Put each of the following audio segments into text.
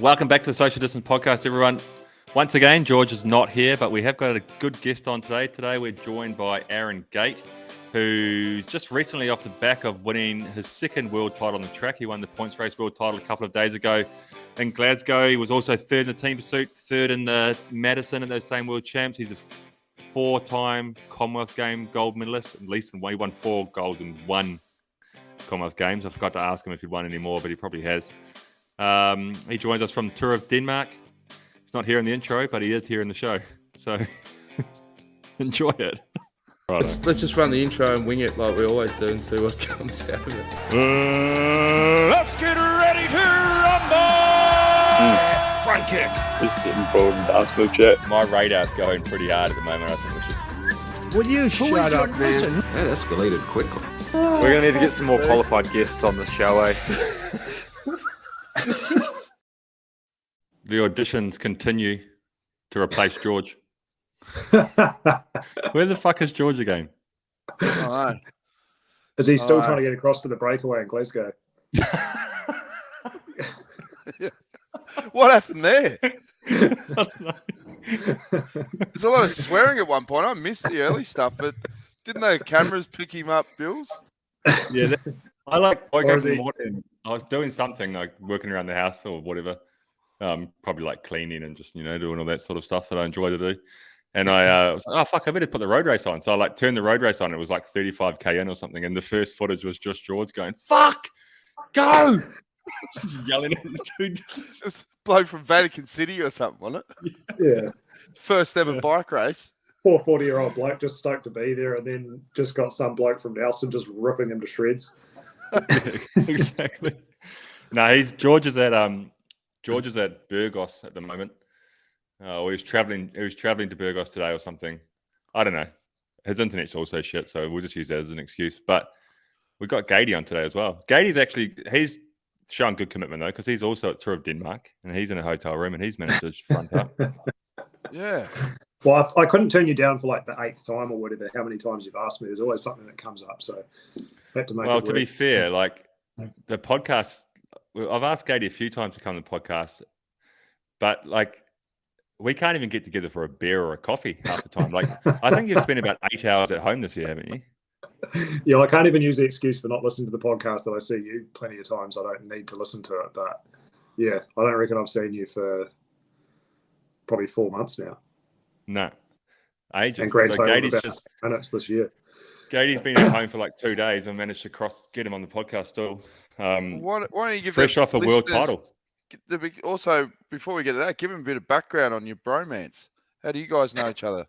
Welcome back to the Social Distance Podcast, everyone. Once again, George is not here, but we have got a good guest on today. Today we're joined by Aaron Gate, who just recently off the back of winning his second world title on the track. He won the points race world title a couple of days ago in Glasgow. He was also third in the team pursuit, third in the Madison at those same world champs. He's a four-time Commonwealth Game gold medalist, at least, and he won 4 gold in 1 Commonwealth Games. I forgot to ask him if he'd won any more, but he probably has. He joins us from the Tour of Denmark. He's not here in the intro, but he is here in the show. So enjoy it. Let's just run the intro and wing it like we always do and see what comes out of it. Let's get ready to rumble! Front kick. Just getting bored and dance move chat. My radar's going pretty hard at the moment. I think we should. Will you shut up, man? That escalated quickly. We're going to need to get some more qualified guests on this show, eh? The auditions continue to replace George. Where the fuck is George again? Oh, is he still trying to get across to the breakaway in Glasgow? What happened there? There's a lot of swearing at one point. I missed the early stuff, but didn't the cameras pick him up, Bewls? Yeah, I woke up in the morning. I was doing something like working around the house or whatever. Probably like cleaning and just, doing all that sort of stuff that I enjoy to do. And I was like, oh, fuck, I better put the road race on. So I turned the road race on. It was like 35k in or something. And the first footage was just George going, fuck, go! Yelling at this dude. This bloke from Vatican City or something, wasn't it? Yeah. First ever bike race. Poor 40-year-old bloke just stoked to be there and then just got some bloke from Nelson just ripping him to shreds. Exactly. No, George is at Burgos at the moment. Or he was traveling to Burgos today or something. I don't know. His internet's also shit, so we'll just use that as an excuse. But we've got Gatey on today as well. He's showing good commitment though, because he's also at Tour of Denmark and he's in a hotel room and he's managed to front up. Yeah. Well, I couldn't turn you down for like the 8th time or whatever. How many times you've asked me? There's always something that comes up, so I had to make it work. To be fair, like the podcast, I've asked Gatey a few times to come to the podcast, but like we can't even get together for a beer or a coffee half the time. Like I think you've spent about 8 hours at home this year, haven't you? Yeah, I can't even use the excuse for not listening to the podcast that I see you plenty of times. I don't need to listen to it, but yeah, I don't reckon I've seen you for probably 4 months now. No, ages. And Greg Gatey's just minutes this year. Gatey's been at home for like 2 days and managed to get him on the podcast still. Why don't you give fresh off a world title? Also, before we get to that, give him a bit of background on your bromance. How do you guys know each other?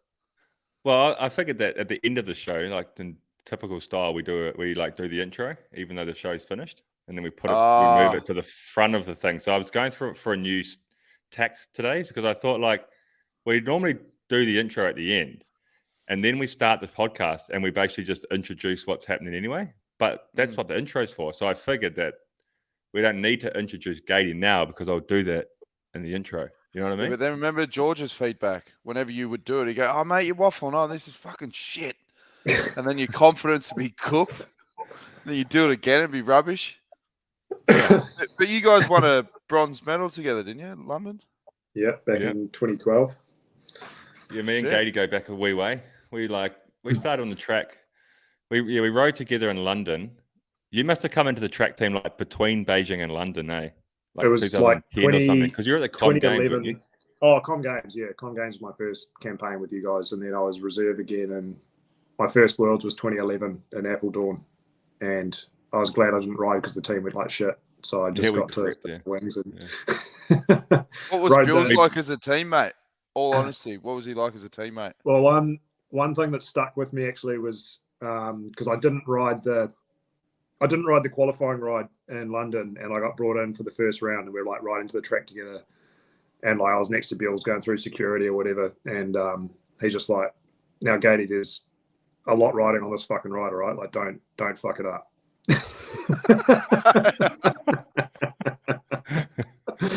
Well, I figured that at the end of the show, like in typical style, we do the intro, even though the show's finished, and then we we move it to the front of the thing. So I was going through it for a new tack today because I thought like we normally do the intro at the end, and then we start the podcast, and we basically just introduce what's happening anyway. But that's what the intro's for. So I figured that we don't need to introduce Gatey now because I'll do that in the intro. You know what I mean? Yeah, but then remember George's feedback. Whenever you would do it, he'd go, oh, mate, you're waffling on. This is fucking shit. And then your confidence would be cooked. Then you do it again and be rubbish. But you guys won a bronze medal together, didn't you, in London? Yeah, back in 2012. Yeah, me and Gatey go back a wee way. We started on the track. We rode together in London. You must have come into the track team like between Beijing and London, eh? Like it was like 20, or something because you're at the Com Games, weren't you? Oh, Com Games, yeah. Com Games was my first campaign with you guys, and then I was reserve again. And my first Worlds was 2011 in Appledorn, and I was glad I didn't ride because the team went like shit. So I just got to wings. And what was Bewls like as a teammate? All honesty, what was he like as a teammate? Well, one thing that stuck with me actually was because I didn't ride the qualifying ride in London, and I got brought in for the first round, and we were like riding to the track together, and like I was next to Bewls going through security or whatever, and he's just like, now Gatey, there's a lot riding on this fucking ride, all right? Like don't fuck it up.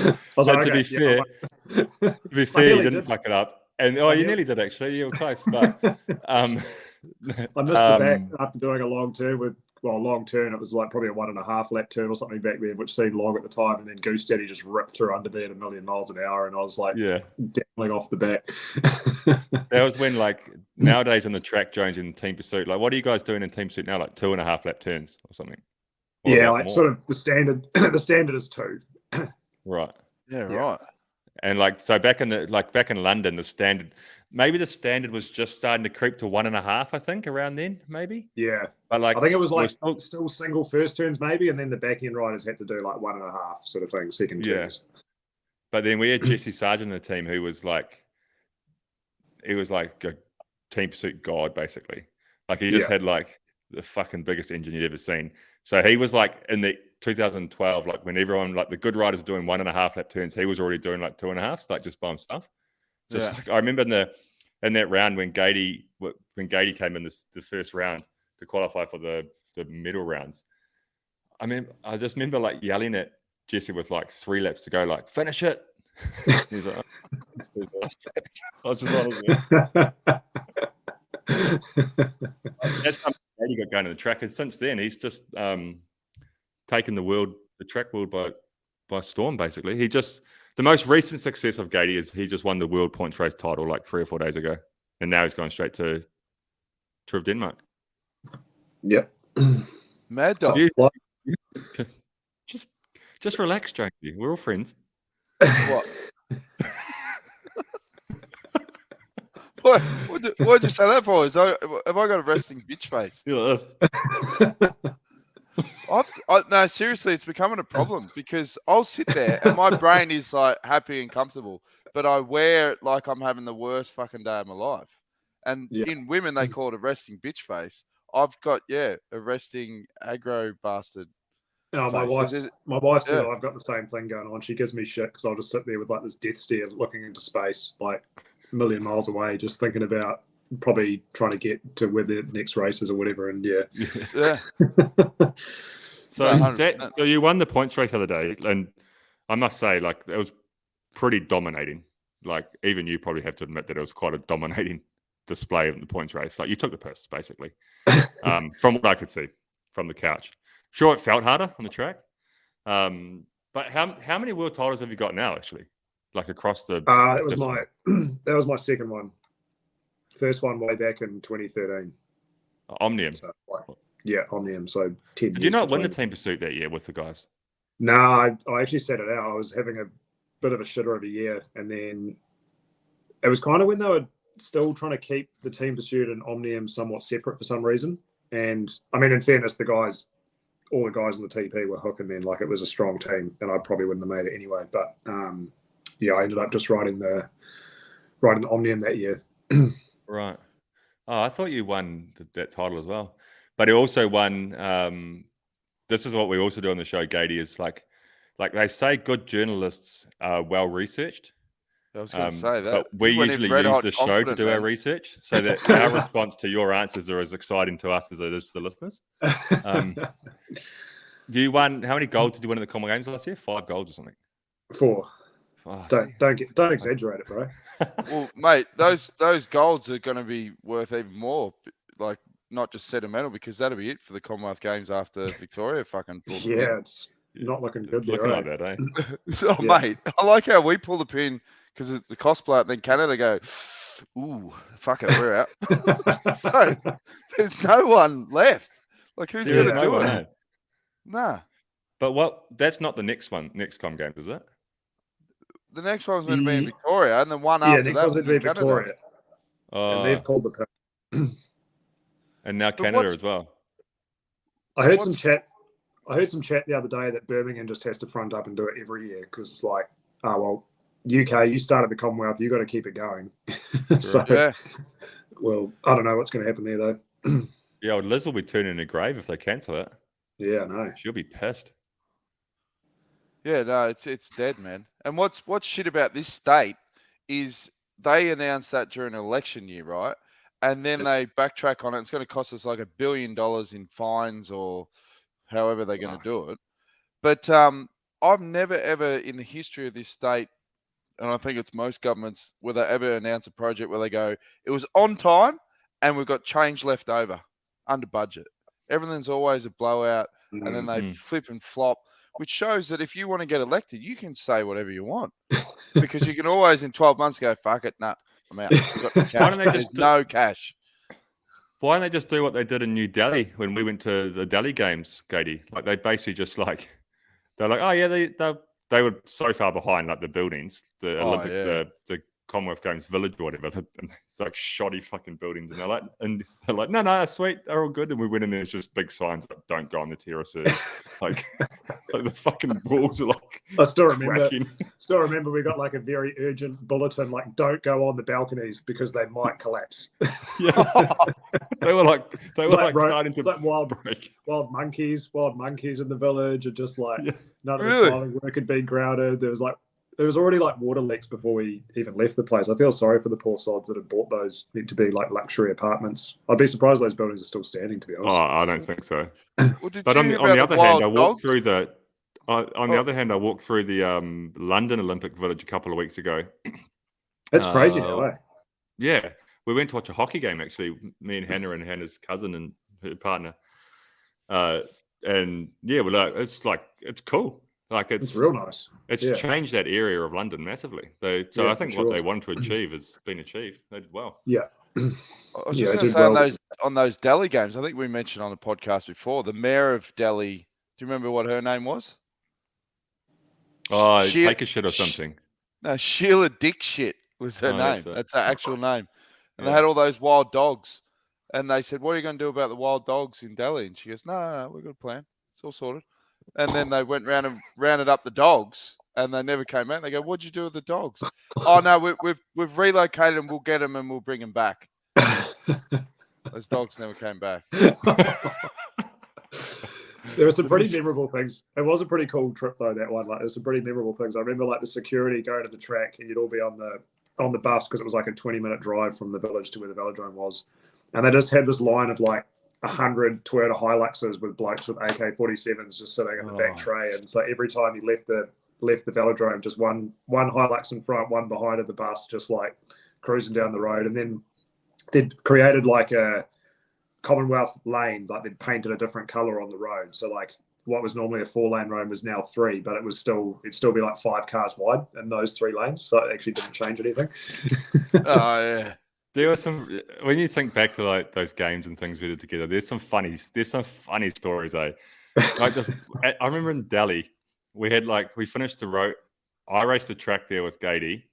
I was like, to be fair, you didn't fuck it up. And you nearly did actually. You were close, but I missed the back after doing a long term with long turn. It was like probably a 1.5 lap turn or something back then, which seemed long at the time. And then Goose Daddy just ripped through under me at 1,000,000 miles an hour, and I was like, dangling off the back. That was when, like, nowadays on the track, Jones, in team pursuit, like, what are you guys doing in team pursuit now? Like 2.5 lap turns or something? Or yeah, like more? Sort of the standard. The standard is 2. Right. Yeah, right. And like, so back in London, the standard was just starting to creep to 1.5, I think, around then, maybe. Yeah. But like, I think it was like still single first turns maybe, and then the back end riders had to do like 1.5 sort of thing, second turns. But then we had Jesse Sargent in the team, who was like, he was like a team pursuit god, basically. Like, he just had like the fucking biggest engine you'd ever seen. So he was like in the 2012, like when everyone, like the good riders were doing 1.5 lap turns, he was already doing like 2.5, like just by himself. Just like, I remember in that round when Gatey came in the first round to qualify for the middle rounds. I just remember like yelling at Jesse with like 3 laps to go, like, finish it. He's like, I was just honestly. That's how Gatey got going in the track, and since then he's just taken the track world by storm. Basically, the most recent success of Gatey is he just won the world points race title like 3 or 4 days ago, and now he's going straight to Tour of Denmark. Yep. Mad dog. Just relax, Jonesy. We're all friends. What? Why'd you say that for? Have I got a resting bitch face? Yeah. No, seriously, it's becoming a problem because I'll sit there and my brain is like happy and comfortable, but I wear it like I'm having the worst fucking day of my life. And in women, they call it a resting bitch face. I've got a resting aggro bastard. Oh, my wife said I've got the same thing going on. She gives me shit because I'll just sit there with like this death stare looking into space, like 1,000,000 miles away, just thinking about probably trying to get to where the next race is or whatever. And So you won the points race the other day, and I must say, like, it was pretty dominating. Like, even you probably have to admit that it was quite a dominating display of the points race. Like, you took the piss, basically, from what I could see from the couch. Sure, it felt harder on the track. But how many world titles have you got now, actually? Like, across the... that was my second one. First one way back in 2013. Omnium. So, Omnium. So 10 Did you not win the team pursuit that year with the guys? No, I actually sat it out. I was having a bit of a shitter of a year, and then it was kind of when they were still trying to keep the team pursuit and Omnium somewhat separate for some reason. And I mean, in fairness, all the guys in the TP were hooking then. Like, it was a strong team, and I probably wouldn't have made it anyway. But I ended up just riding the Omnium that year. Right. Oh, I thought you won that title as well. But he also won. This is what we also do on the show, Gatey, is like they say good journalists are well researched. I was going to say that. But we usually use the show to do our research, so that our response to your answers are as exciting to us as it is to the listeners. You won. How many golds did you win at the Commonwealth Games last year? 5 golds or something? 4. Oh, don't exaggerate it, bro. Well, mate, those golds are going to be worth even more. Like, not just sentimental, because that'll be it for the Commonwealth Games after Victoria fucking pulled the pin. It's not looking good there, looking right? like that, eh? So, mate, I like how we pull the pin because it's the cosplay, and then Canada go, ooh, fuck it, we're out. So there's no one left. Like, who's going to do it? Nah. But that's not the next Com Games, is it? The next one was meant to be in Victoria, and the one after next that was meant to be Victoria. And they've pulled the pin. And now Canada as well. I heard some chat the other day that Birmingham just has to front up and do it every year because it's like, UK, you started the Commonwealth, you got to keep it going. Well, I don't know what's going to happen there though. Yeah, Liz will be turning in a grave if they cancel it. Yeah, I know. She'll be pissed. Yeah, no, it's dead, man. And what's shit about this state is they announced that during an election year, right? And then they backtrack on it. It's going to cost us like $1 billion in fines or however they're going to do it. But I've never, ever in the history of this state, and I think it's most governments, where they ever announce a project where they go, it was on time and we've got change left over under budget. Everything's always a blowout, and then they Mm. flip and flop, which shows that if you want to get elected, you can say whatever you want because you can always in 12 months go, fuck it, nah, I'm out. I've got no cash. Why don't they There's just no cash. Why don't they just do what they did in New Delhi when we went to the Delhi Games, Gatey? Like they basically just like they're like, oh yeah, they were so far behind like the buildings, the Oh, Olympic, yeah. the Commonwealth Games Village or whatever. And it's like shoddy fucking buildings, and they're like, no, that's sweet, they're all good. And we went in there, it's just big signs like, don't go on the terraces. like the fucking walls are like I still remember. cracking. Still remember we got like a very urgent bulletin, like don't go on the balconies because they might collapse. Yeah. they were like starting to it's like wild break. monkeys in the village, and just like none of Really? the tiling work had been grounded. There was already like water leaks before we even left the place. I feel sorry for the poor sods that had bought those meant to be like luxury apartments. I'd be surprised those buildings are still standing, to be Oh, honest. I don't think so. Well, did But you on hear the about other hand, wild I walked dogs? through the. On the other hand, I walked through the London Olympic Village a couple of weeks ago. That's crazy now, eh? Yeah, we went to watch a hockey game actually. Me and Hannah's cousin and her partner. And yeah, it's cool. Like It's real nice. It's Yeah. changed that area of London massively. So Yeah, I think for what sure. they wanted to achieve has been achieved. They did well. Yeah. I was Yeah, just it going to did say well. on those Delhi games, I think we mentioned on the podcast before, the mayor of Delhi, do you remember what her name was? Oh, Sheila- take a shit or something. No, Sheila Dick Shit was her Oh, name. that's it. That's her actual name. And Yeah. they had all those wild dogs. And they said, what are you going to do about the wild dogs in Delhi? And she goes, no, we've got a plan. It's all sorted. And then they went round and rounded up the dogs, and they never came out. They go, what'd you do with the dogs? Oh, no, we've relocated them. We'll get them and we'll bring them back. Those dogs never came back. There were some pretty memorable things. It was a pretty cool trip though, that one. Like, there's some pretty memorable things. I remember like the security going to the track, and you'd all be on the bus because it was like a 20-minute drive from the village to where the velodrome was, and they just had this line of like 100 Toyota Hiluxes with blokes with AK-47s just sitting in the back tray, and so every time you left the velodrome, just one Hilux in front, one behind of the bus, just like cruising down the road. And then they'd created like a Commonwealth lane, like they'd painted a different color on the road. So like what was normally a 4-lane road was now 3, but it'd still be like 5 cars wide in those 3 lanes. So it actually didn't change anything. Oh, yeah. There were some, when you think back to like those games and things we did together, there's some funny stories, eh? Like I remember in Delhi, we finished the road. I raced the track there with Gatey,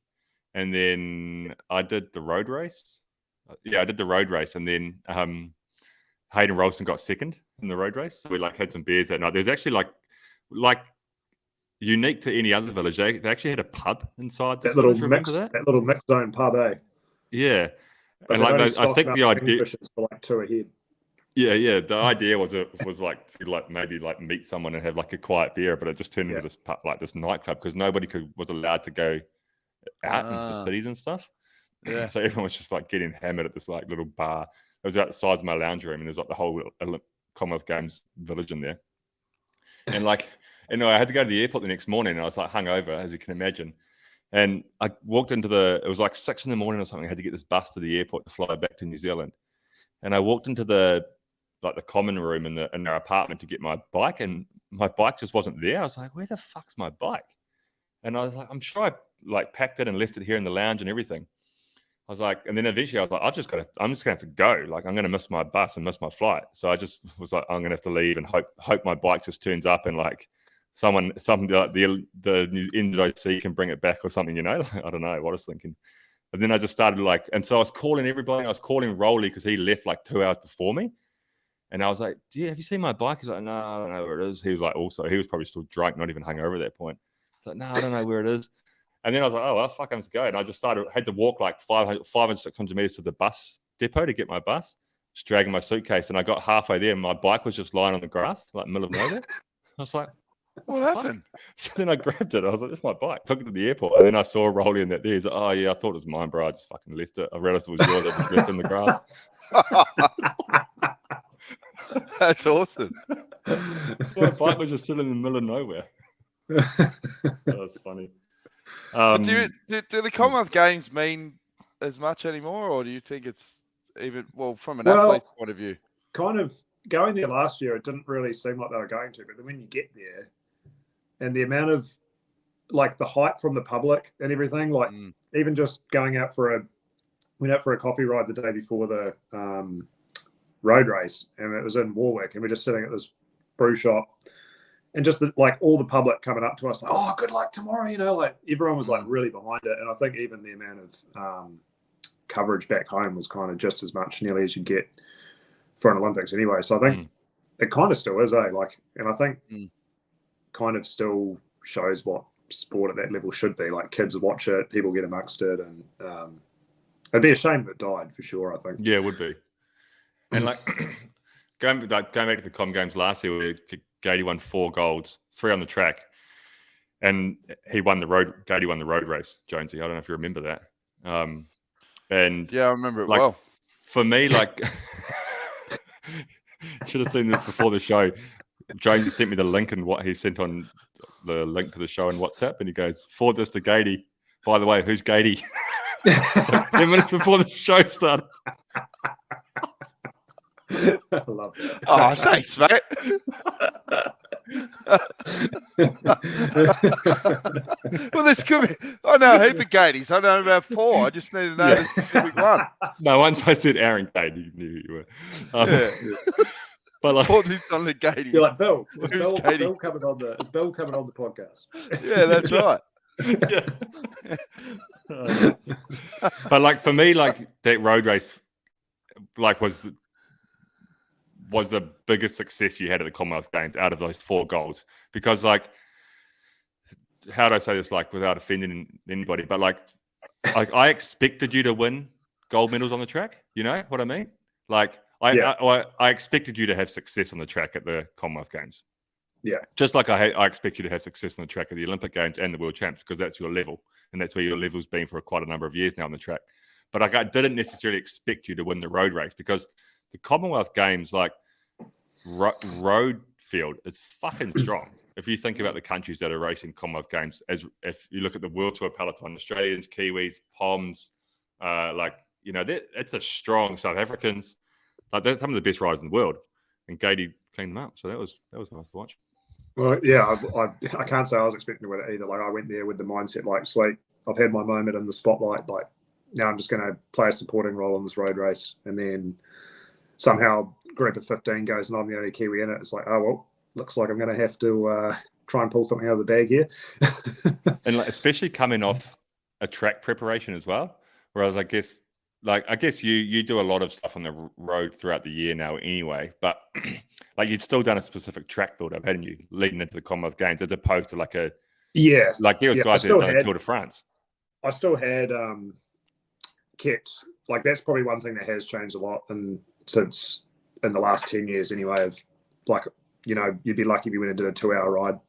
and then I did the road race. Yeah, I did the road race, and then Hayden Rolston got second in the road race. So we like had some beers that night. There's actually like unique to any other village. They actually had a pub inside this that little village. mix zone pub, eh? Yeah. But And like I think the idea for like 2 ahead. Yeah. The idea was like to maybe meet someone and have like a quiet beer, but it just turned into this pub, like this nightclub, because nobody was allowed to go out into the cities and stuff. Yeah. So everyone was just like getting hammered at this like little bar. It was outside my lounge room, and there's like the whole Commonwealth Games village in there. And like, I had to go to the airport the next morning, and I was like hungover, as you can imagine. And I walked into it was like 6 a.m. or something. I had to get this bus to the airport to fly back to New Zealand. And I walked into the common room in their apartment to get my bike, and my bike just wasn't there. I was like, where the fuck's my bike? And I was like, I'm sure I like packed it and left it here in the lounge and everything. I was like, and then eventually I was like, I'm just gonna have to go. Like, I'm gonna miss my bus and miss my flight. So I just was like, I'm gonna have to leave and hope my bike just turns up, and like something like the NZOC can bring it back or something, I don't know what I was thinking. And then I just started and so I was calling everybody. I was calling Rolly because he left like 2 hours before me. And I was like, have you seen my bike? He's like, no, I don't know where it is. He was like, he was probably still drunk, not even hungover at that point. He's like, no, I don't know where it is. And then I was like, oh, well, fuck, I have to go. And I just had to walk like 500, 600 meters to the bus depot to get my bus, just dragging my suitcase. And I got halfway there, and my bike was just lying on the grass, like middle of nowhere. I was like, what happened? So then I grabbed it. I was like, that's my bike. Took it to the airport. And then I saw Rolly in that there. He's like, oh, yeah, I thought it was mine, bro. I just fucking left it. I realized it was yours. I just left it in the grass. That's awesome. My bike was just sitting in the middle of nowhere. That's funny. Do the Commonwealth Games mean as much anymore, or do you think it's even, from an athlete's point of view? Kind of going there last year, it didn't really seem like they were going to. But then when you get there, and the amount of like the hype from the public and everything, like even just going out for a coffee ride the day before the road race, and it was in Warwick, and we're just sitting at this brew shop, and just like all the public coming up to us like, oh, good luck tomorrow, you know, like everyone was like really behind it. And I think even the amount of coverage back home was kind of just as much nearly as you get for an Olympics anyway. So I think it kind of still is, like, and I think kind of still shows what sport at that level should be. Like kids watch it, people get amongst it, and it'd be a shame if it died for sure, I think. Yeah, it would be. And like going back to the Com Games last year, where Gatey won 4 golds, 3 on the track, and Gatey won the road race. Jonesy, I don't know if you remember that. And yeah, I remember it like, well. For me, like, should have seen this before the show. Jonesy sent me the link and what he sent on the link to the show on WhatsApp, and he goes, "Forward this to Gatey. By the way, who's Gatey?" Like 10 minutes before the show started. I love that. Oh, thanks, mate. Well, this could be. I know a heap of Gateys. I know about 4. I just need to know the specific one. No, once I said Aaron Gatey, you knew who you were. But like, Put this on the Gatey. You're like, Bill, is Who's Bill Gatey? coming on the podcast? Yeah, that's right. But like for me, like that road race, like was the biggest success you had at the Commonwealth Games out of those 4 golds. Because like, how do I say this, like without offending anybody, but like I expected you to win gold medals on the track. You know what I mean? Like I expected you to have success on the track at the Commonwealth Games. Yeah. Just like I expect you to have success on the track at the Olympic Games and the World Champs, because that's your level. And that's where your level's been for quite a number of years now on the track. But like, I didn't necessarily expect you to win the road race, because the Commonwealth Games, like road field, is fucking strong. If you think about the countries that are racing Commonwealth Games, as if you look at the World Tour peloton, Australians, Kiwis, Poms, like, you know, it's a strong South Africans. Like, they're some of the best riders in the world. And Gatey cleaned them up. So that was nice to watch. Well, yeah, I can't say I was expecting to win it either. Like, I went there with the mindset, like, sweet, I've had my moment in the spotlight. Like, now I'm just going to play a supporting role in this road race. And then somehow group of 15 goes and I'm the only Kiwi in it. It's like, oh, well, looks like I'm going to have to try and pull something out of the bag here. And like, especially coming off a track preparation as well. Whereas I guess you do a lot of stuff on the road throughout the year now anyway, but like you'd still done a specific track build up, hadn't you, leading into the Commonwealth Games, as opposed to like there was guys that had done a Tour de France. I still had kept, like, that's probably one thing that has changed a lot since in the last 10 years anyway, of like, you know, you'd be lucky if you went and did a 2-hour ride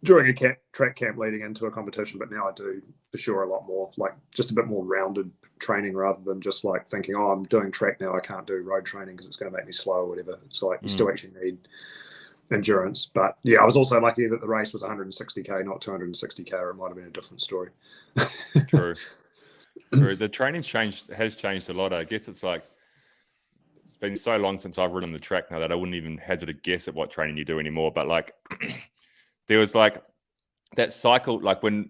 during a track camp leading into a competition. But now I do for sure a lot more, like just a bit more rounded training, rather than just like thinking, oh, I'm doing track now, I can't do road training because it's going to make me slow or whatever. It's like you still actually need endurance. But yeah, I was also lucky that the race was 160k, not 260k, or it might have been a different story. True. The training has changed a lot. I guess it's like, it's been so long since I've ridden the track now that I wouldn't even hazard a guess at what training you do anymore. But like, there was like that cycle, like when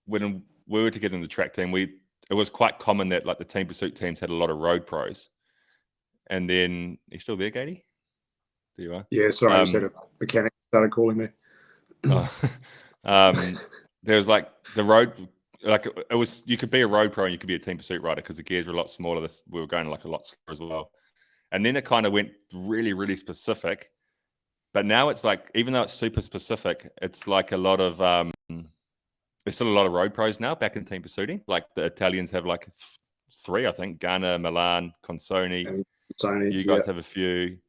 we were together in the track team, it was quite common that like the team pursuit teams had a lot of road pros. And then, are you still there, Gatey? There you are. Yeah, sorry, I said a mechanic started calling me. There was like the road, like it was, you could be a road pro and you could be a team pursuit rider because the gears were a lot smaller. We were going like a lot slower as well. And then it kind of went really, really specific. But now it's like, even though it's super specific, it's like a lot of, there's still a lot of road pros now back in team pursuiting. Like the Italians have like 3, I think, Ghana, Milan, Consoni. You guys have a few,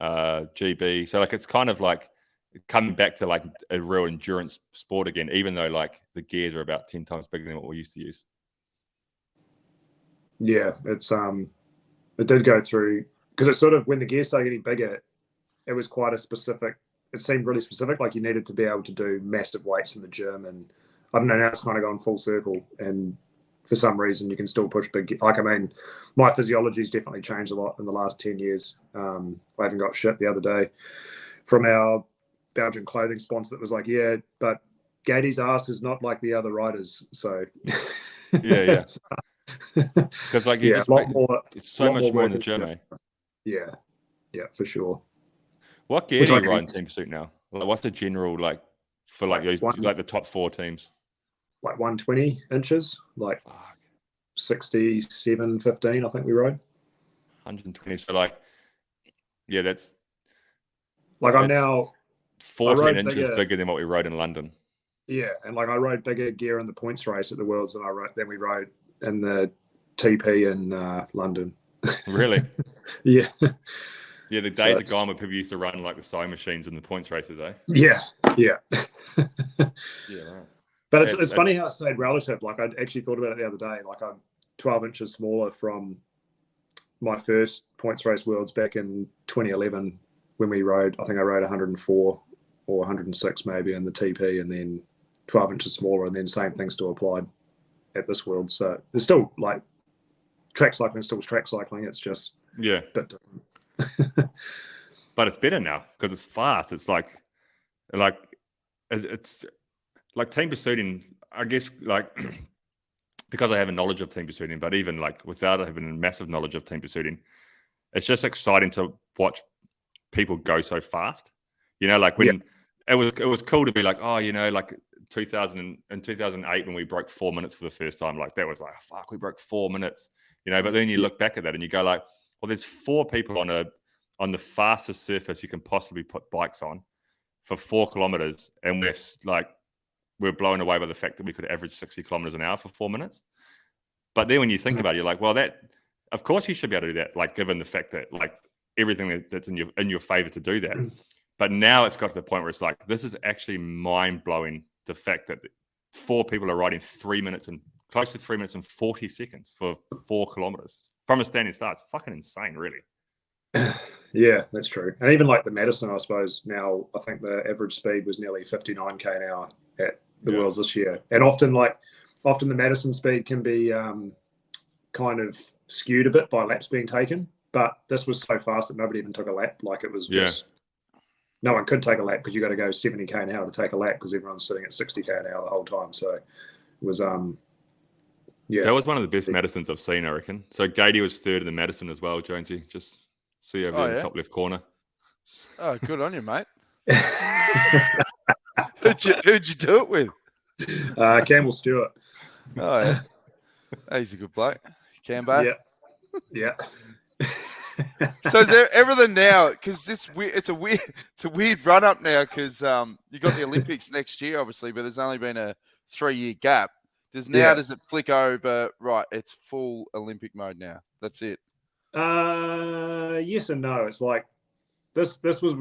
GB. So like, it's kind of like coming back to like a real endurance sport again, even though like the gears are about 10 times bigger than what we used to use. Yeah, it's it did go through, because it's sort of, when the gears started getting bigger, it was quite a specific, it seemed really specific, like you needed to be able to do massive weights in the gym. And I don't know, now it's kind of gone full circle, and for some reason you can still push big. Like, I mean, my physiology's definitely changed a lot in the last 10 years. I even got shit the other day from our Belgian clothing sponsor that was like, yeah, but Gatey's ass is not like the other riders. So Yeah. Because like you just a lot more. it's so much more in the gym, eh? Yeah, for sure. What gear do you ride in Team Pursuit now? Like, what's the general like for like the top 4 teams? Like 120 inches, like Fuck. 67.15, I think we rode. 120. So like, yeah, that's like I'm now 14 inches bigger than what we rode in London. Yeah, and like I rode bigger gear in the points race at the Worlds than we rode in the TP in London. Really? Yeah. Yeah, the days are gone where people used to run like the sewing machines in the points races, eh? Yeah. Yeah, right. But it's funny how it stayed relative. Like I actually thought about it the other day. Like I'm 12 inches smaller from my first points race Worlds back in 2011 when we rode. I think I rode 104 or 106 maybe in the TP, and then 12 inches smaller, and then same thing still applied at this World. So there's still like track cycling, still track cycling. It's just a bit different. But it's better now because it's fast. It's like it's like team pursuing. I guess like because I have a knowledge of team pursuing, but even like without having a massive knowledge of team pursuing, it's just exciting to watch people go so fast. You know, like when it was cool to be like, oh, you know, like 2008 when we broke 4 minutes for the first time, like that was like, fuck, we broke 4 minutes, you know. But then you look back at that and you go like, well, there's 4 people on the fastest surface you can possibly put bikes on for 4 kilometers, and we're blown away by the fact that we could average 60 kilometers an hour for 4 minutes. But then when you think about it, you're like, well, that of course you should be able to do that, like given the fact that like everything that's in your favor to do that. But now it's got to the point where it's like, this is actually mind-blowing, the fact that 4 people are riding 3 minutes and close to 3 minutes and 40 seconds for 4 kilometers from a standing start. It's fucking insane, really. Yeah, that's true. And even like the Madison, I suppose now, I think the average speed was nearly 59k an hour at the Worlds this year. And often the Madison speed can be kind of skewed a bit by laps being taken. But this was so fast that nobody even took a lap. Like it was just, no one could take a lap because you got to go 70k an hour to take a lap because everyone's sitting at 60k an hour the whole time. So it was, that was one of the best Madisons I've seen, I reckon. So Gatey was third in the Madison as well, Jonesy. Just see over in the top left corner. Oh, good on you, mate. Who'd you do it with? Campbell Stewart. Oh, yeah. He's a good bloke. Cambo. Yeah. So is there everything now? Because it's a weird run up now. Because you got the Olympics next year, obviously, but there's only been a 3-year gap. Does it flick over? Right, it's full Olympic mode now. That's it. Yes and no. It's like this was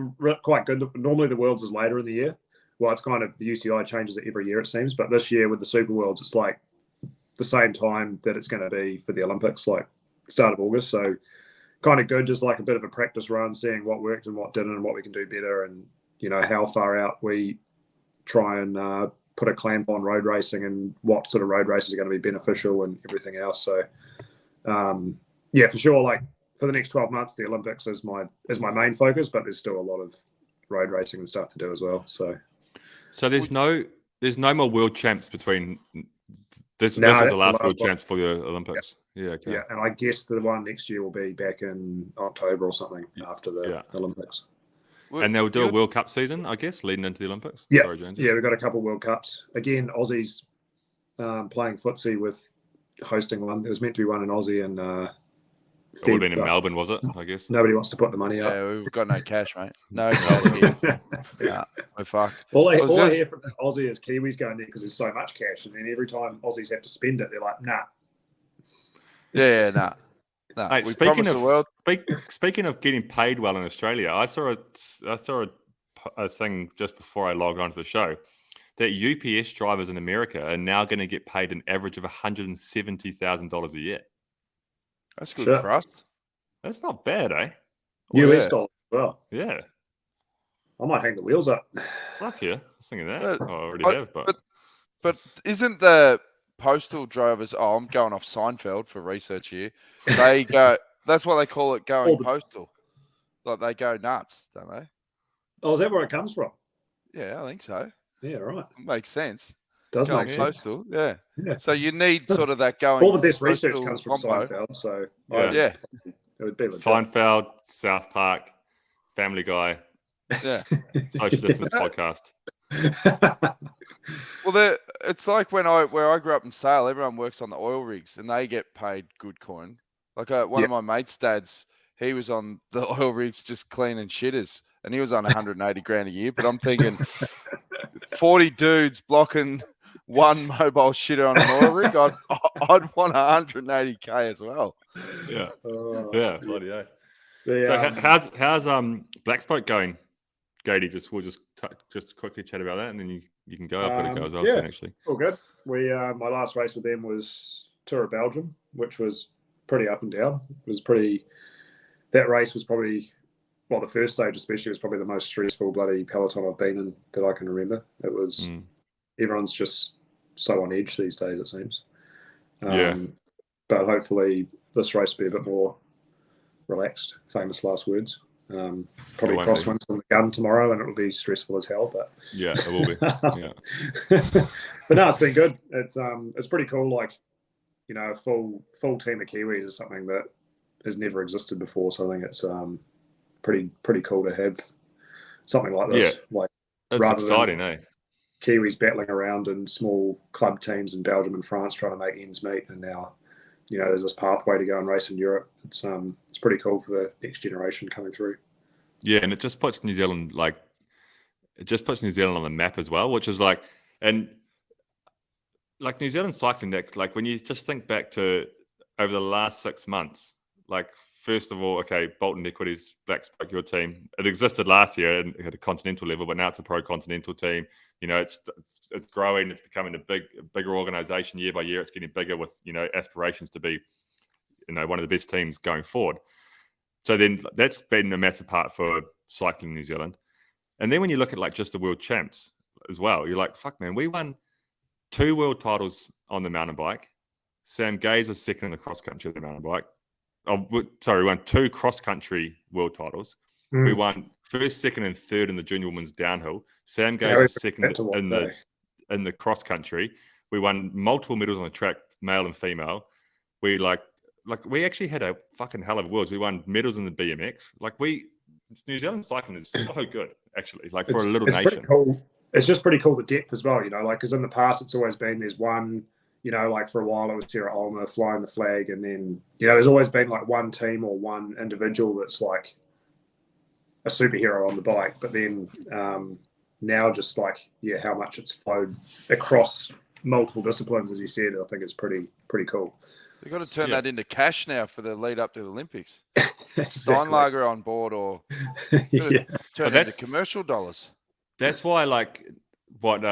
quite good. Normally the Worlds is later in the year. Well, it's kind of the UCI changes it every year, it seems. But this year with the Super Worlds, it's like the same time that it's going to be for the Olympics, like start of August. So kind of good, just like a bit of a practice run, seeing what worked and what didn't and what we can do better, and you know how far out we try and put a clamp on road racing and what sort of road races are going to be beneficial and everything else. So for sure, like for the next 12 months, the Olympics is my main focus, but there's still a lot of road racing and stuff to do as well. So there's no more world champs between this is the last world champs for the Olympics. Yeah, and I guess the one next year will be back in October or something after the Olympics. And they'll do a World Cup season, I guess, leading into the Olympics. Yeah, sorry, James. We've got a couple of World Cups. Again, Aussies playing footsie with hosting one. There was meant to be one in Aussie and it would have been in Melbourne, was it? I guess. Nobody wants to put the money up. Yeah, we've got no cash, mate. No cash here. We're fucked. All I hear from Aussie is Kiwis going there because there's so much cash, and then every time Aussies have to spend it, they're like, nah. Nah. Mate, speaking of getting paid well in Australia, I saw a thing just before I logged onto the show that UPS drivers in America are now going to get paid an average of $170,000 a year. That's good crust. That's not bad, eh? US dollars as well. Yeah. I might hang the wheels up. Fuck yeah. I was thinking that. I already have, but isn't the postal drivers. Oh, I'm going off Seinfeld for research here. They go. That's why they call it going postal. Like they go nuts, don't they? Oh, is that where it comes from? Yeah, I think so. Yeah, right. Makes sense. Does Going make sense. postal, yeah. Yeah. So you need sort of that going. All the best research postal comes from combo. Seinfeld, so Yeah. it would be legit. Seinfeld, South Park, Family Guy, Yeah. Social Distance Podcast. Well, it's like where I grew up in Sale, everyone works on the oil rigs and they get paid good coin. Like one of my mates' dads, he was on the oil rigs just cleaning shitters, and he was on 180 grand a year. But I'm thinking, 40 dudes blocking one mobile shitter on an oil rig, I'd want 180k as well. Yeah, Yeah, bloody hell. The, So how's Black Spoke going, Gatey? We'll just quickly chat about that, and then you can go. I've got to go as well soon, actually. All good. We my last race with them was Tour of Belgium, which was pretty up and down. It was pretty. That race was probably, well, the first stage especially was probably the most stressful bloody peloton I've been in that I can remember. It was everyone's just so on edge these days, it seems. But hopefully this race will be a bit more relaxed. Famous last words. Probably crosswinds from the gun tomorrow, and it will be stressful as hell. But yeah, it will be. Yeah. But no, it's been good. It's pretty cool. Like, you know, a full team of Kiwis is something that has never existed before. So I think it's pretty cool to have something like this. Yeah. Like, It's rather exciting, than eh? Kiwis battling around in small club teams in Belgium and France trying to make ends meet, and now, you know, there's this pathway to go and race in Europe. It's pretty cool for the next generation coming through. Yeah, and it just puts New Zealand on the map as well, which is like, and like New Zealand cycling, Nick, like when you just think back to over the last 6 months, like first of all, okay, Bolton Equities, Black Spoke, your team, it existed last year at a continental level, but now it's a pro continental team. You know, it's growing, it's becoming a bigger organization year by year. It's getting bigger with, you know, aspirations to be, you know, one of the best teams going forward. So then that's been a massive part for cycling New Zealand. And then when you look at like just the world champs as well, you're like, fuck man, we won 2 world titles on the mountain bike. Sam Gaze was second in the cross country of the mountain bike. We won 2 cross country world titles. We won first, second, and third in the junior women's downhill. Sam Gaze was second in the cross country. We won multiple medals on the track, male and female. We we actually had a fucking hell of a worlds. We won medals in the BMX. New Zealand cycling is so good, actually. Like for a little nation. Pretty cool. It's just pretty cool the depth as well, you know, like because in the past it's always been there's one, you know, like for a while it was Sarah Ulmer flying the flag, and then, you know, there's always been like one team or one individual that's like a superhero on the bike. But then now just like, yeah, how much it's flowed across multiple disciplines, as you said, I think it's pretty cool. You've got to turn that into cash now for the lead up to the Olympics. Exactly. Steinlager on board, or turn it into commercial dollars. That's why, like, what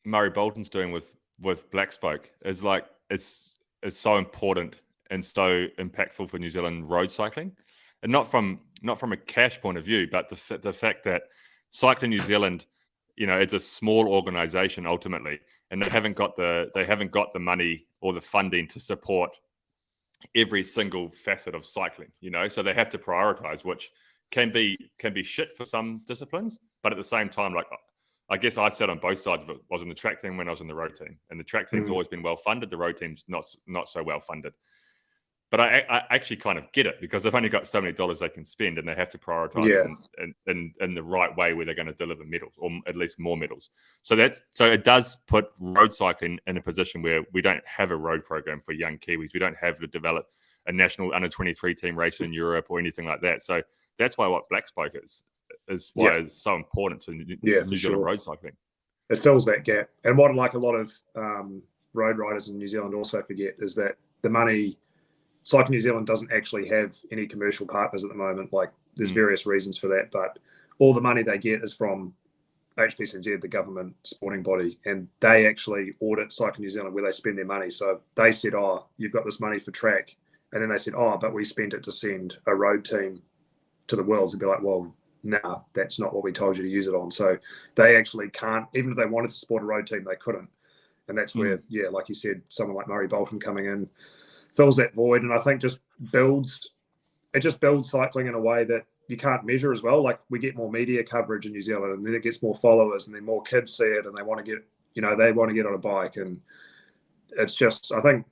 Murray Bolton's doing with Black Spoke is like it's so important and so impactful for New Zealand road cycling, and not from a cash point of view, but the fact that Cycling New Zealand, you know, it's a small organisation ultimately, and they haven't got the money or the funding to support every single facet of cycling, you know, so they have to prioritize, which can be shit for some disciplines, but at the same time, like, I guess I sat on both sides of it. I was in the track team when I was in the road team, and the track team's always been well funded. The road team's not so well funded. But I actually kind of get it, because they've only got so many dollars they can spend, and they have to prioritize in the right way where they're going to deliver medals, or at least more medals. So it does put road cycling in a position where we don't have a road program for young Kiwis. We don't have to develop a national under-23 team race in Europe or anything like that. So that's why what Black Spoke is why it's so important to New Zealand road cycling. It fills that gap. And what like a lot of road riders in New Zealand also forget is that the money, Cycling New Zealand doesn't actually have any commercial partners at the moment. Like, there's various reasons for that, but all the money they get is from HPCZ, the government sporting body, and they actually audit Cycling New Zealand where they spend their money. So they said, oh, you've got this money for track, and then they said, oh, but we spent it to send a road team to the Worlds. And be like, well, nah, that's not what we told you to use it on. So they actually can't, even if they wanted to support a road team, they couldn't. And that's where, like you said, someone like Murray Bolton coming in fills that void, and I think just builds cycling in a way that you can't measure as well. Like, we get more media coverage in New Zealand, and then it gets more followers, and then more kids see it, and they want to get, they want to get on a bike. And it's just, I think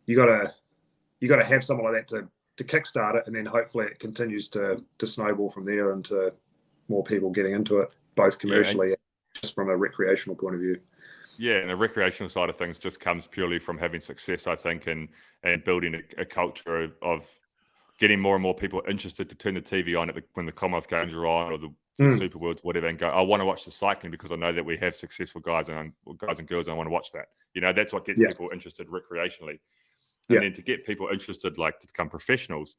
you got to have someone like that to kickstart it, and then hopefully it continues to snowball from there into more people getting into it, both commercially and just from a recreational point of view. Yeah, and the recreational side of things just comes purely from having success, I think, and building a culture of getting more and more people interested to turn the TV on when the Commonwealth Games are on, or the Super Worlds, whatever, and go, I want to watch the cycling because I know that we have successful guys and girls, and I want to watch that. That's what gets people interested recreationally. And then to get people interested, like, to become professionals,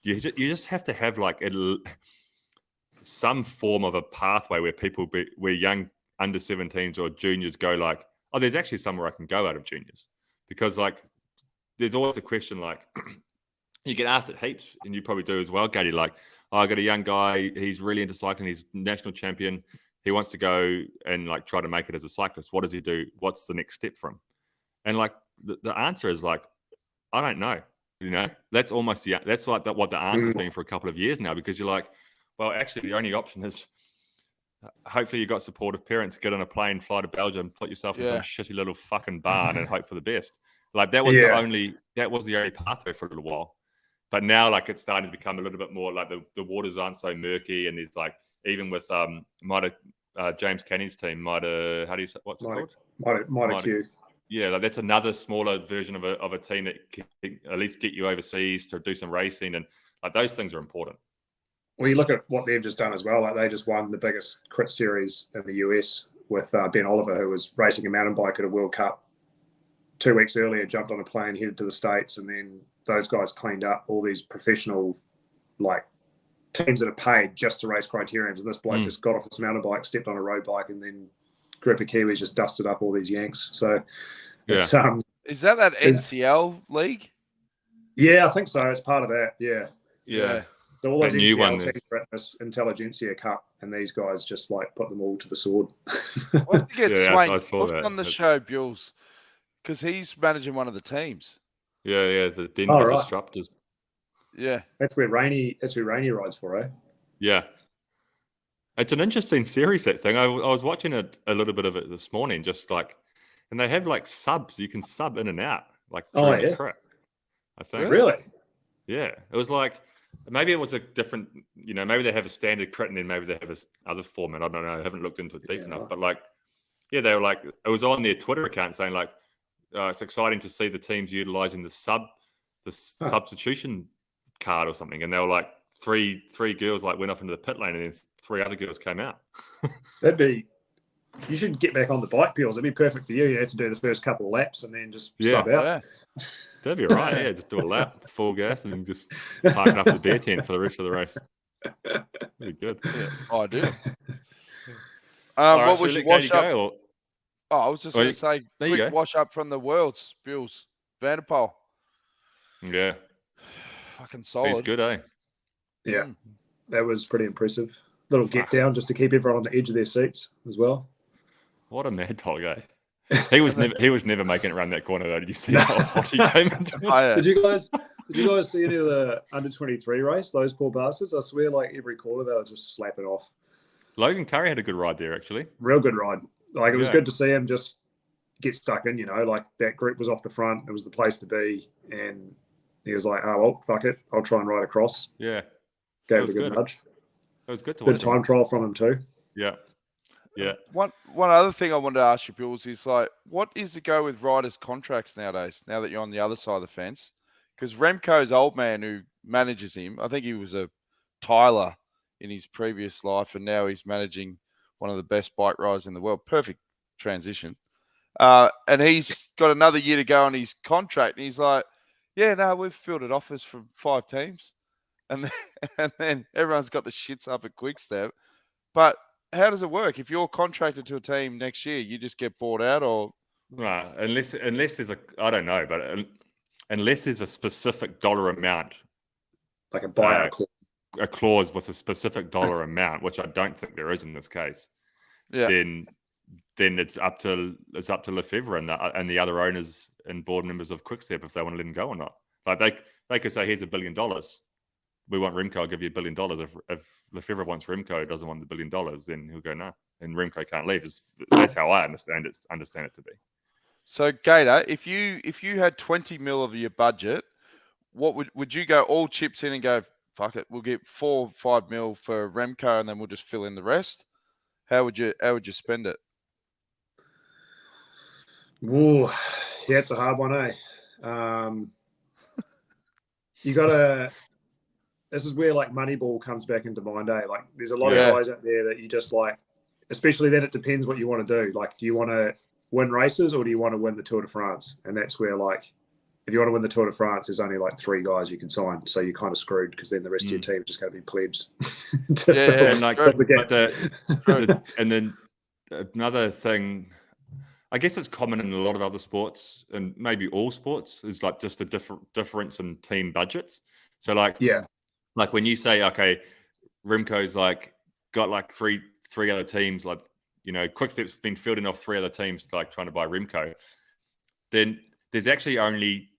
you just have to have like some form of a pathway where young under 17s or juniors go like, oh, there's actually somewhere I can go out of juniors. Because, like, there's always a question, like, you get asked it heaps, and you probably do as well, Gatey, like, oh, I got a young guy, he's really into cycling, he's national champion, he wants to go and, like, try to make it as a cyclist. What does he do? What's the next step for him? And, like, the answer is, like, I don't know. That's almost that's like what the answer's been for a couple of years now, because you're like, well, actually, the only option is hopefully you got supportive parents, get on a plane, fly to Belgium, put yourself in some shitty little fucking barn and hope for the best. Like, that was the only pathway for a little while. But now, like, it's starting to become a little bit more like the waters aren't so murky, and there's, like, even with James Canning's team, what's it called? Q. Yeah, like, that's another smaller version of a team that can at least get you overseas to do some racing, and, like, those things are important. Well, you look at what they've just done as well. Like, they just won the biggest crit series in the US with Ben Oliver, who was racing a mountain bike at a World Cup 2 weeks earlier, jumped on a plane, headed to the States, and then those guys cleaned up all these professional, like, teams that are paid just to race criteriums. And this bloke just got off this mountain bike, stepped on a road bike, and then a group of Kiwis just dusted up all these Yanks. So it's, is that NCL league? Yeah, I think so. It's part of that. Yeah. So all those NCL teams are at this Intelligentsia Cup, and these guys just, like, put them all to the sword. We'll have to get Swank on the show, Bewls, because he's managing one of the teams. Yeah, the Denver Disruptors. Yeah, that's where Rainey rides for, eh? Yeah, it's an interesting series, that thing. I was watching a little bit of it this morning, just like, and they have, like, subs. You can sub in and out, like, during the crit, I think. Really? Yeah, it was like, maybe it was a different, maybe they have a standard crit, and then maybe they have a other format. I don't know. I haven't looked into it deep enough, but, like, they were like, it was on their Twitter account saying, like, it's exciting to see the teams utilizing the substitution card or something, and they were like, three girls, like, went off into the pit lane, and then 3 other girls came out. You should get back on the bike, Bewls. It'd be perfect for you. You have to do the first couple of laps and then just sub out. Yeah. That'd be right. Yeah, just do a lap, full gas, and then just park up the beer tent for the rest of the race. That'd be good. Yeah, I do. Right, what was your wash up? Go, I was just going to say, quick wash up from the Worlds, Bewls. Vanderpoel. Yeah. Fucking solid. He's good, eh? Yeah, that was pretty impressive. Little get down just to keep everyone on the edge of their seats as well. What a mad dog, eh? He was never making it around that corner though. Did you see how hot he came into? Did you guys see any of the under 23 race? Those poor bastards. I swear, like, every corner they were just slapping off. Logan Curry had a good ride there, actually. Real good ride. Like, it was good to see him just get stuck in. Like, that group was off the front. It was the place to be, and he was like, "Oh well, fuck it. I'll try and ride across." Yeah, gave it a good nudge. It was good to watch. Good time trial from him too. Yeah. Yeah. One other thing I wanted to ask you, Bewls, is, like, what is the go with riders' contracts nowadays, now that you're on the other side of the fence? Because Remco's old man who manages him, I think he was a Tyler in his previous life, and now he's managing one of the best bike riders in the world. Perfect transition. And he's got another year to go on his contract, and he's like, yeah, no, we've fielded offers from 5 teams. And then everyone's got the shits up at Quickstep. But how does it work? If you're contracted to a team next year, you just get bought out, or right? Unless there's I don't know, but unless there's a specific dollar amount, like a buyout a clause with a specific dollar amount, which I don't think there is in this case. Yeah. Then then it's up to Lefebvre and the other owners and board members of Quickstep if they want to let him go or not. Like they could say, here's $1 billion. We want Remco, I'll give you $1 billion. If Lefebvre wants Remco, doesn't want the $1 billion, then he'll go no. And Remco can't leave. That's how I understand it to be. So Gator, if you had 20 mil of your budget, what would you go all chips in and go, fuck it, we'll get 4 or 5 mil for Remco and then we'll just fill in the rest? How would you spend it? Ooh, yeah, it's a hard one, eh? You gotta. This is where like Moneyball comes back into mind, eh? Like, there's a lot of guys out there that you just like. Especially then, it depends what you want to do. Like, do you want to win races or do you want to win the Tour de France? And that's where, like, if you want to win the Tour de France, there's only like 3 guys you can sign, so you're kind of screwed because then the rest of your team is just going to be plebs. And like, and then another thing, I guess it's common in a lot of other sports and maybe all sports, is like just a difference in team budgets. So like when you say, okay, Remco's like got like three other teams, like, you know, Quickstep's been fielding off 3 other teams like trying to buy Remco, then there's actually only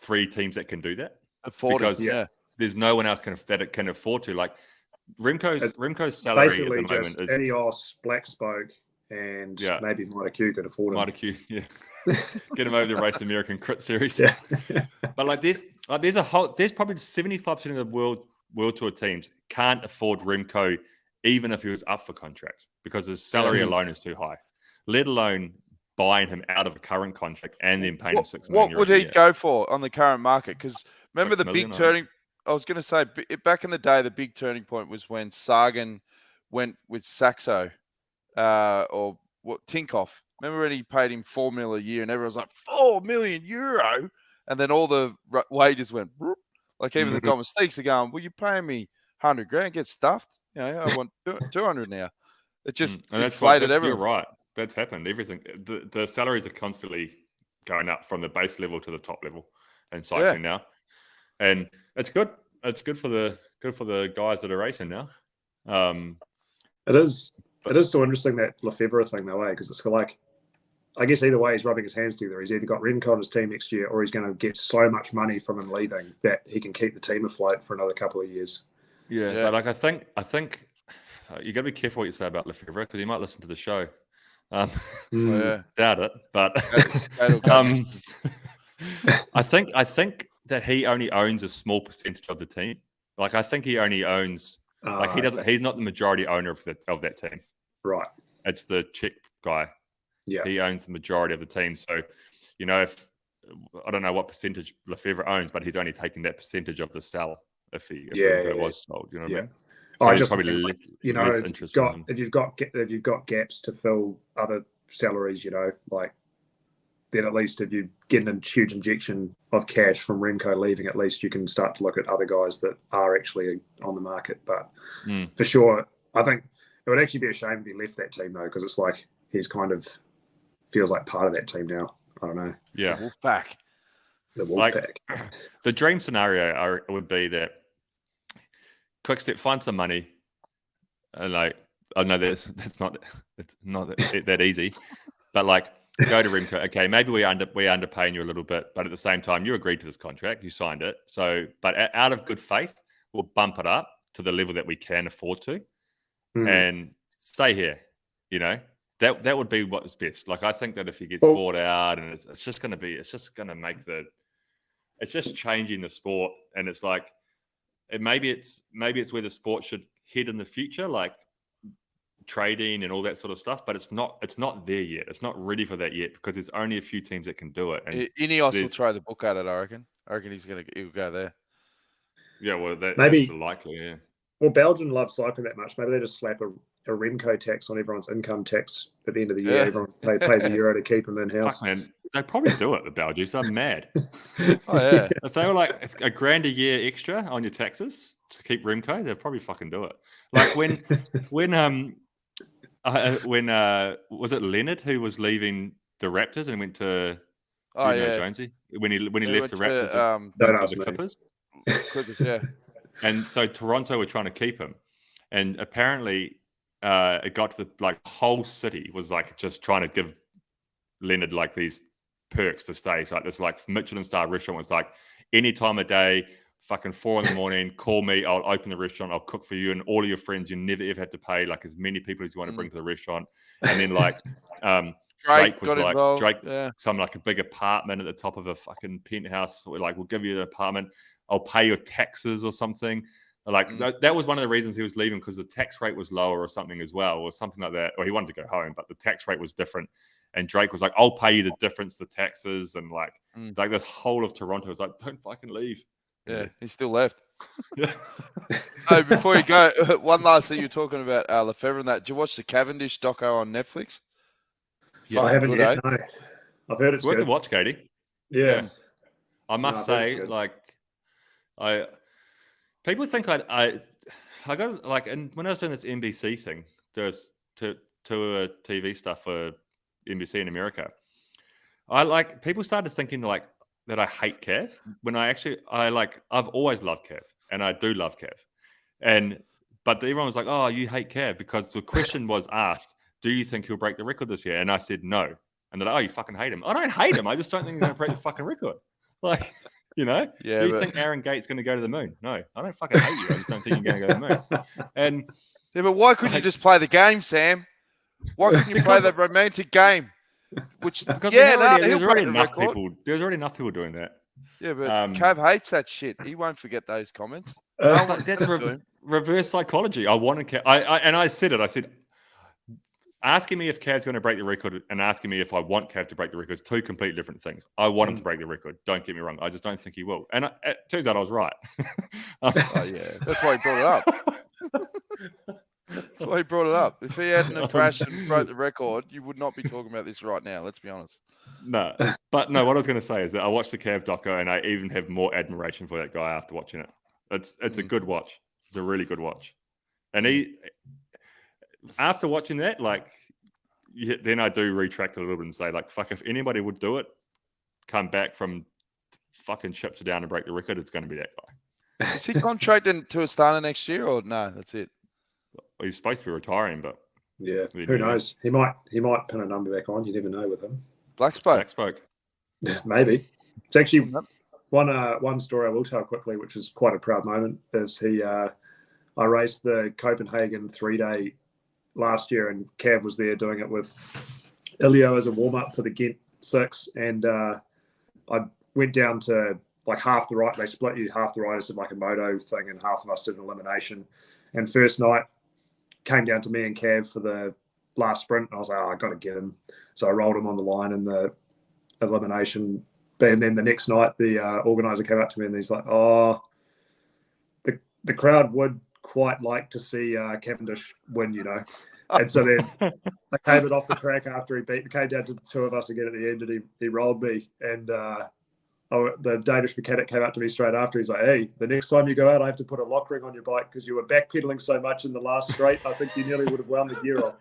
3 teams that can do that. There's no one else that can afford to. Like Remco's salary at the moment is Ineos, Black Spoke, and maybe Mitre Q could afford him. Mitre Q, get him over the Race American Crit Series. But like there's probably 75% of the world tour teams can't afford Remco even if he was up for contract because his salary alone is too high, let alone buying him out of a current contract and then paying him €6 million. What would he go for on the current market? Because remember the big turning. I was going to say back in the day, the big turning point was when Sagan went with Saxo, or what Tinkoff. Remember when he paid him €4 million a year, and everyone's like €4 million, and then all the wages went like even the domestiques are going, well, you're paying me $100,000, get stuffed. You know, I want 200 now. It just inflated everything. You're right. That's happened. Everything. The salaries are constantly going up from the base level to the top level and cycling now, and it's good. It's good for the guys that are racing now. It is so interesting, that Lefebvre thing though, because it's like, I guess either way he's rubbing his hands together. He's either got Remco on his team next year, or he's going to get so much money from him leaving that he can keep the team afloat for another couple of years. Yeah. But like I think you got to be careful what you say about Lefebvre because he might listen to the show. Doubt it, but I think that he only owns a small percentage of the team. Like I think he only owns he's not the majority owner of that team. Right. It's the Czech guy. Yeah. He owns the majority of the team. So, you know, if I don't know what percentage Lefebvre owns, but he's only taking that percentage of the sell if it was sold. You know what I mean? So I just probably less interest. If you've got gaps to fill other salaries, you know, like then at least if you get a huge injection of cash from Remco leaving, at least you can start to look at other guys that are actually on the market. But for sure, I think it would actually be a shame if he left that team though, because it's like he's kind of feels like part of that team now. I don't know. Yeah, Wolfpack. The Wolfpack. The dream scenario would be that Quickstep finds some money, and like I know it's not that easy, but like go to Remco. Okay, maybe we're underpaying you a little bit, but at the same time you agreed to this contract, you signed it. So, but out of good faith, we'll bump it up to the level that we can afford to, and stay here. You know, that would be what's best. Like I think that if he gets bought out, and it's just going to make it's just changing the sport, and it's like. Maybe it's where the sport should head in the future, like trading and all that sort of stuff. But it's not there yet. It's not ready for that yet because there's only a few teams that can do it. And Ineos will throw the book at it. I reckon he'll go there. Yeah, well, that's likely. Yeah. Well, Belgium love cycling that much. Maybe they just slap a Remco tax on everyone's income tax at the end of the year. Everyone pays €1 to keep them in house. Fuck, man, they probably do it. The Belgians, they're mad. Oh yeah. If they were like $1,000 a year extra on your taxes to keep Remco, they'd probably fucking do it. Like when was it Leonard who was leaving the Raptors and went to Jonesy when he left the Raptors the Clippers. Clippers, yeah. And so Toronto were trying to keep him, and apparently it got to the whole city was just trying to give Leonard these perks to stay. So this Michelin star restaurant was any time of day, fucking 4 a.m, call me, I'll open the restaurant, I'll cook for you and all of your friends. You never ever have to pay as many people as you want to bring to the restaurant. And then Drake was got involved. some a big apartment at the top of a fucking penthouse. We'll give you the apartment, I'll pay your taxes or something. That was one of the reasons he was leaving, because the tax rate was lower or something as well, or something like that. Or he wanted to go home, but the tax rate was different. And Drake was I'll pay you the difference, the taxes, and the whole of Toronto was don't fucking leave. Yeah, he still left. Yeah. Oh, before you go, one last thing, you're talking about Lefebvre and that. Did you watch the Cavendish doco on Netflix? Yeah, I haven't yet. No. I've heard it's worth good. a watch, Katie. Yeah. I must say, people think I got and when I was doing this NBC thing, there's to TV stuff for NBC in America. People started thinking that I hate Cav when I've always loved Cav, and I do love Cav, but everyone was oh, you hate Cav, because the question was asked, do you think he'll break the record this year? And I said no, and they're oh, you fucking hate him. I don't hate him, I just don't think he's going to break the fucking record. Yeah, do you think Aaron Gate's going to go to the moon? No, I don't fucking hate you. I just don't think you're going to go to the moon. And but why couldn't you just play the game, Sam? Why couldn't you play the romantic game? There's already enough people doing that. Yeah, but Cav hates that shit. He won't forget those comments. That's reverse psychology. I wanted Cav. I said it. I said, asking me if Cav's going to break the record and asking me if I want Cav to break the record is two completely different things. I want him to break the record. Don't get me wrong. I just don't think he will. And it turns out I was right. Yeah, that's why he brought it up. That's why he brought it up. If he hadn't crashed and broke the record, you would not be talking about this right now. Let's be honest. No, what I was going to say is that I watched the Cav doco and I even have more admiration for that guy after watching it. It's a good watch. It's a really good watch. And after watching that, then I do retract a little bit and say, fuck, if anybody would do it, come back from fucking chips down and break the record, it's going to be that guy. Is he contracted to Astana next year, or no? That's it. Well, he's supposed to be retiring, but yeah, who knows? He might pin a number back on. You never know with him. Black spoke. Maybe. It's actually one story I will tell quickly, which is quite a proud moment. Is I raced the Copenhagen 3-day last year, and Cav was there doing it with Ilio as a warm up for the Ghent 6, and I went down to half the right. They split you half the riders did a moto thing, and half of us did an elimination. And first night came down to me and Cav for the last sprint. I was like, I got to get him. So I rolled him on the line in the elimination. And then the next night, the organizer came up to me and he's like, oh, the crowd would quite like to see Cavendish win, And so then I came it off the track after he came down to the two of us again at the end, and he rolled me. And the Danish mechanic came up to me straight after. He's like, hey, the next time you go out, I have to put a lock ring on your bike because you were backpedaling so much in the last straight. I think you nearly would have wound the gear off.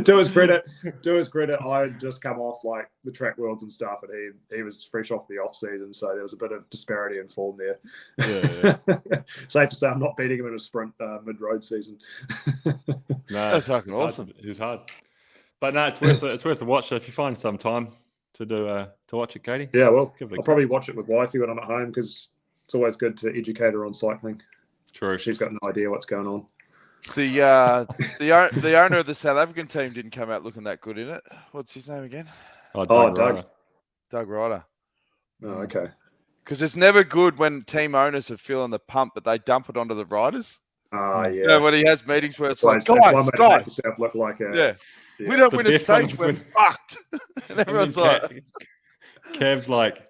To his credit, I had just come off the track worlds and stuff, and he was fresh off the off season, so there was a bit of disparity in form there. Yeah. Safe to say, I'm not beating him in a sprint mid-road season. No, that's fucking awesome. It was hard, but no, it's worth a watch. So if you find some time to watch it, Katie. Yeah, well, I'll probably watch it with wifey when I'm at home, because it's always good to educate her on cycling. True, she's got no idea what's going on. The owner of the South African team didn't come out looking that good in it. What's his name again? Doug Ryder. Oh, okay. Because it's never good when team owners are feeling the pump, but they dump it onto the riders. Yeah. When he has meetings where it's guys, look like we don't win a stage, we're fucked. And everyone's like, Cav's like,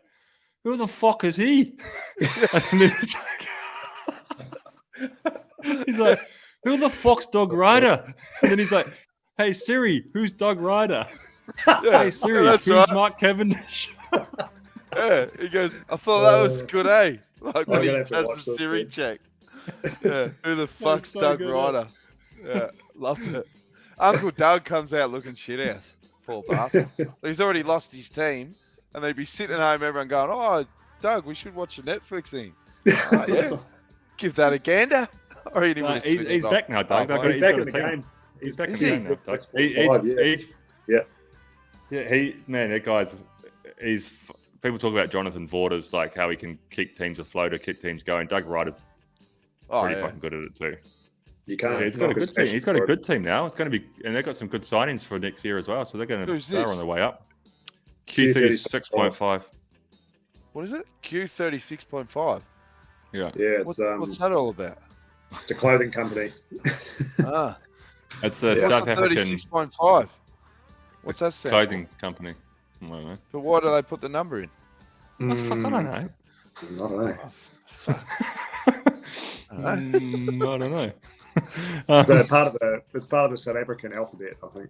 who the fuck is he? And then he's like, who the fuck's Doug Ryder? And then he's like, hey Siri, who's Doug Ryder? Hey Siri, who's right. Mark Cavendish? Yeah, he goes, I thought that was good, eh? When he does the Siri check. Yeah, who the fuck's Doug Ryder? Yeah, loved it. Uncle Doug comes out looking shit ass. Poor bastard. He's already lost his team, and they'd be sitting at home, everyone going, oh, Doug, we should watch a Netflix thing. Oh, yeah. Give that a gander. I really would have he's switched off. back now, Doug. Oh, He's back in the game. He's back in Is the he? game now, Doug. 6.5, yeah. That guy's. People talk about Jonathan Vorders, like how he can keep teams afloat or keep teams going. Doug Ryder's pretty fucking good at it too. You can't. Yeah, he's got a good team. He's got a good team now. It's going to be, and they've got some good signings for next year as well. So they're on their way up. Q36.5. What is it? Q36.5. Yeah. Yeah, What's that all about? it's a clothing company. Ah, It's a what's South a African 36.5? What's that stand clothing company. I don't know. But why do they put the number in? I don't know. I don't know. I don't know. I don't know. It's part of the South African alphabet, I think.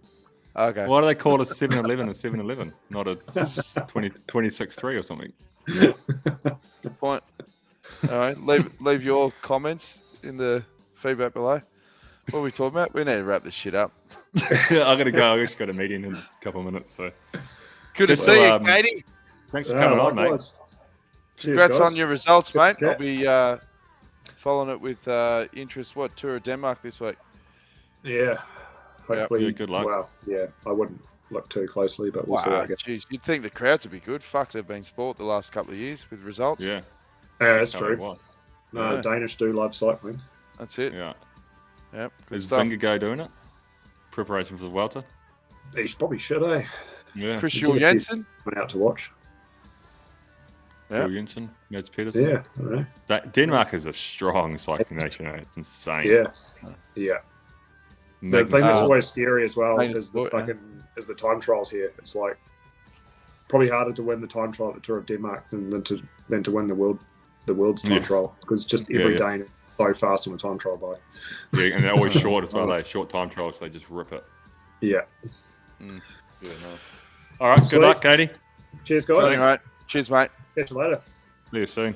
Okay. Why do they call a 7-Eleven a 7-Eleven, not a 26.3 or something? Good point. All right, leave your comments in the feedback below. What are we talking about? We need to wrap this shit up. I gotta go. I just got a meeting in a couple of minutes. So Good to Just see to, you, Katie. thanks for coming on, mate. Likewise. Cheers, Congrats guys. on your results, Good mate. chat. I'll be following it with interest. What, tour of Denmark this week? Yeah. Hopefully. Yeah, good luck. Well, yeah, I wouldn't look too closely, but we'll see. Wow, I guess. jeez, you'd think the crowds would be good. Fuck, they've been sport the last couple of years with results. Yeah, That's Can't remember true. what. No, Yeah. Danish do love cycling. That's it. Yeah. Yep. Good Is stuff. Vingegaard doing it? Preparation for the Welter. He probably should, eh? Yeah. Chris Yeah. Jensen. Went out to watch. Yeah. Bill Jensen, Mads Pedersen. Yeah, I don't know. Denmark is a strong cycling nation. It's insane. Yeah, yeah. The Magnus- thing that's always scary as well Danish is the sport, is the time trials here. It's like probably harder to win the time trial at the Tour of Denmark than to win the world's time Yeah. trial, because just Yeah, every yeah. Dane is so fast on the time trial by. Yeah, and they're always short as well. They short time trials. They just rip it. Yeah. Yeah, no. All right. Sweet. Good luck, Katie. Cheers, guys. All right. Cheers, mate. Catch you later. See you soon.